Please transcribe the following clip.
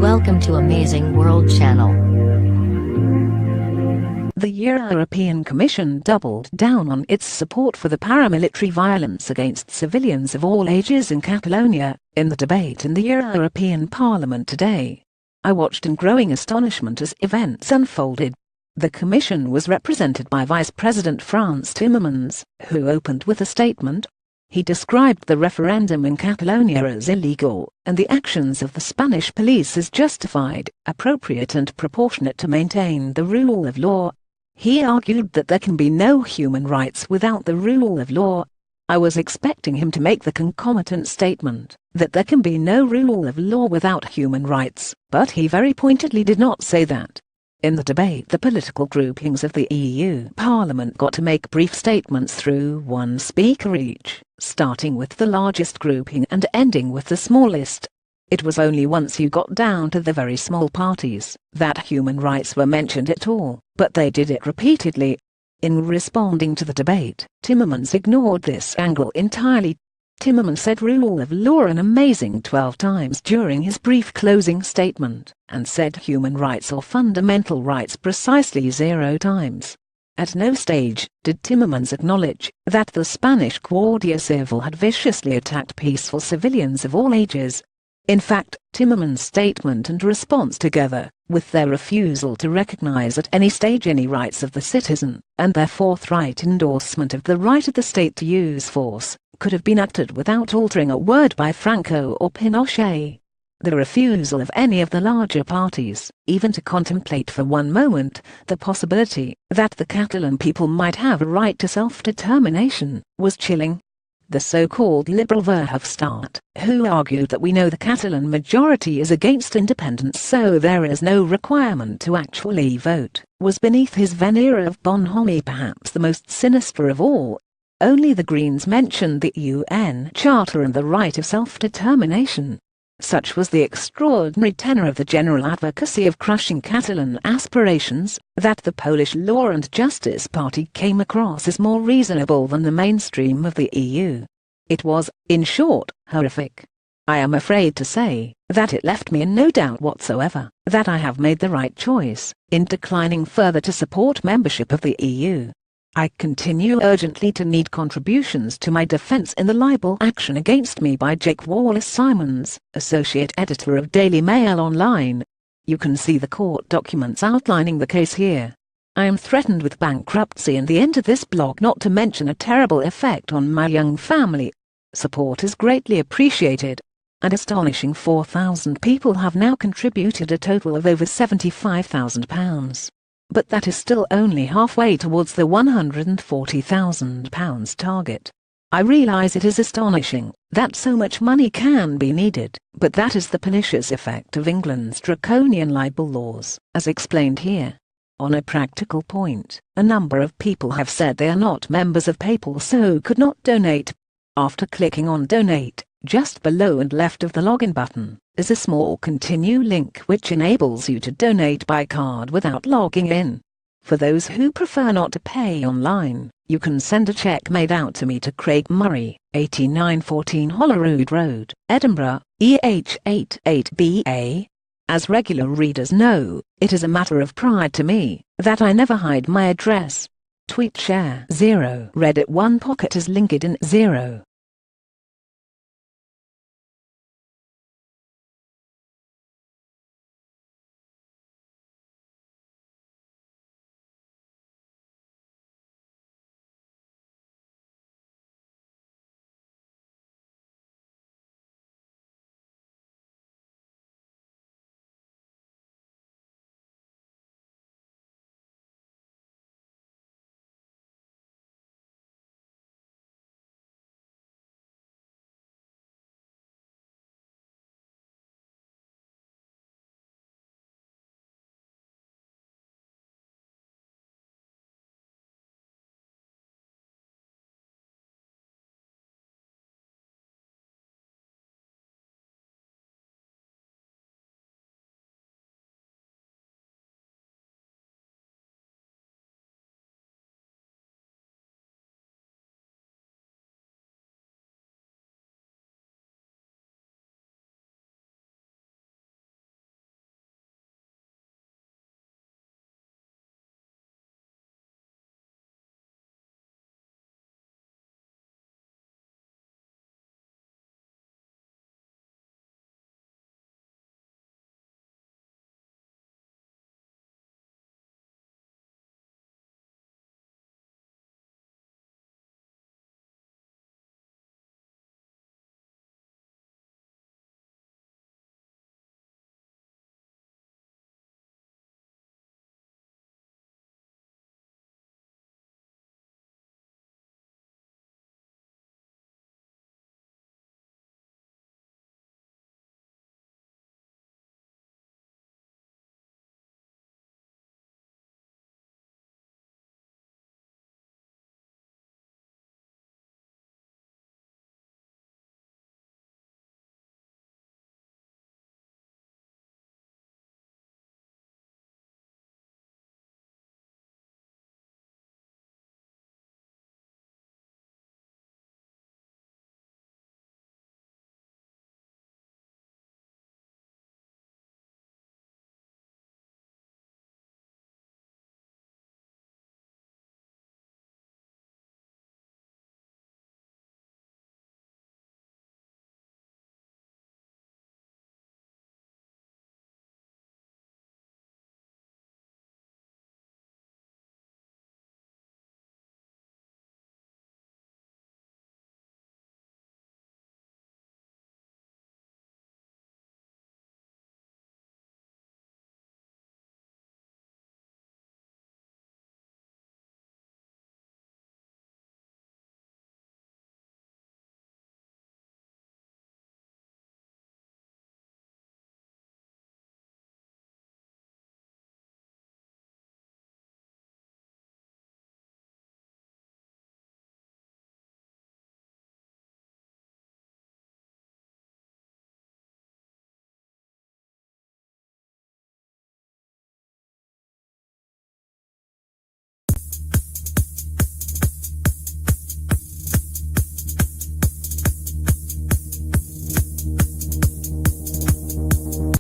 Welcome to Amazing World Channel. The European Commission doubled down on its support for the paramilitary violence against civilians of all ages in Catalonia, in the debate in the European Parliament today. I watched in growing astonishment as events unfolded. The Commission was represented by Vice President Frans Timmermans, who opened with a statement. He described the referendum in Catalonia as illegal, and the actions of the Spanish police as justified, appropriate and proportionate to maintain the rule of law. He argued that there can be no human rights without the rule of law. I was expecting him to make the concomitant statement that there can be no rule of law without human rights, but he very pointedly did not say that. In the debate, the political groupings of the EU Parliament got to make brief statements through one speaker each, starting with the largest grouping and ending with the smallest. It was only once you got down to the very small parties that human rights were mentioned at all, but they did it repeatedly. In responding to the debate, Timmermans ignored this angle entirely. Timmermans said rule of law an amazing 12 times during his brief closing statement, and said human rights or fundamental rights precisely 0 times. At no stage did Timmermans acknowledge that the Spanish Guardia Civil had viciously attacked peaceful civilians of all ages. In fact, Timmermans' statement and response together, with their refusal to recognize at any stage any rights of the citizen, and their forthright endorsement of the right of the state to use force, could have been uttered without altering a word by Franco or Pinochet. The refusal of any of the larger parties, even to contemplate for one moment the possibility that the Catalan people might have a right to self-determination, was chilling. The so-called liberal Verhofstadt, who argued that we know the Catalan majority is against independence so there is no requirement to actually vote, was beneath his veneer of bonhomie perhaps the most sinister of all. Only the Greens mentioned the UN Charter and the right of self-determination. Such was the extraordinary tenor of the general advocacy of crushing Catalan aspirations, that the Polish Law and Justice Party came across as more reasonable than the mainstream of the EU. It was, in short, horrific. I am afraid to say that it left me in no doubt whatsoever that I have made the right choice in declining further to support membership of the EU. I continue urgently to need contributions to my defense in the libel action against me by Jake Wallace-Simons, associate editor of Daily Mail Online. You can see the court documents outlining the case here. I am threatened with bankruptcy and the end of this blog, not to mention a terrible effect on my young family. Support is greatly appreciated. An astonishing 4,000 people have now contributed a total of over £75,000. But that is still only halfway towards the £140,000 target. I realize it is astonishing that so much money can be needed, but that is the pernicious effect of England's draconian libel laws, as explained here. On a practical point, a number of people have said they are not members of PayPal so could not donate. After clicking on Donate, just below and left of the login button is a small Continue link which enables you to donate by card without logging in. For those who prefer not to pay online, you can send a cheque made out to me to Craig Murray, 8914 Holyrood Road, Edinburgh, EH88BA. As regular readers know, it is a matter of pride to me that I never hide my address. Tweet share 0. Reddit 1 Pocket is LinkedIn 0.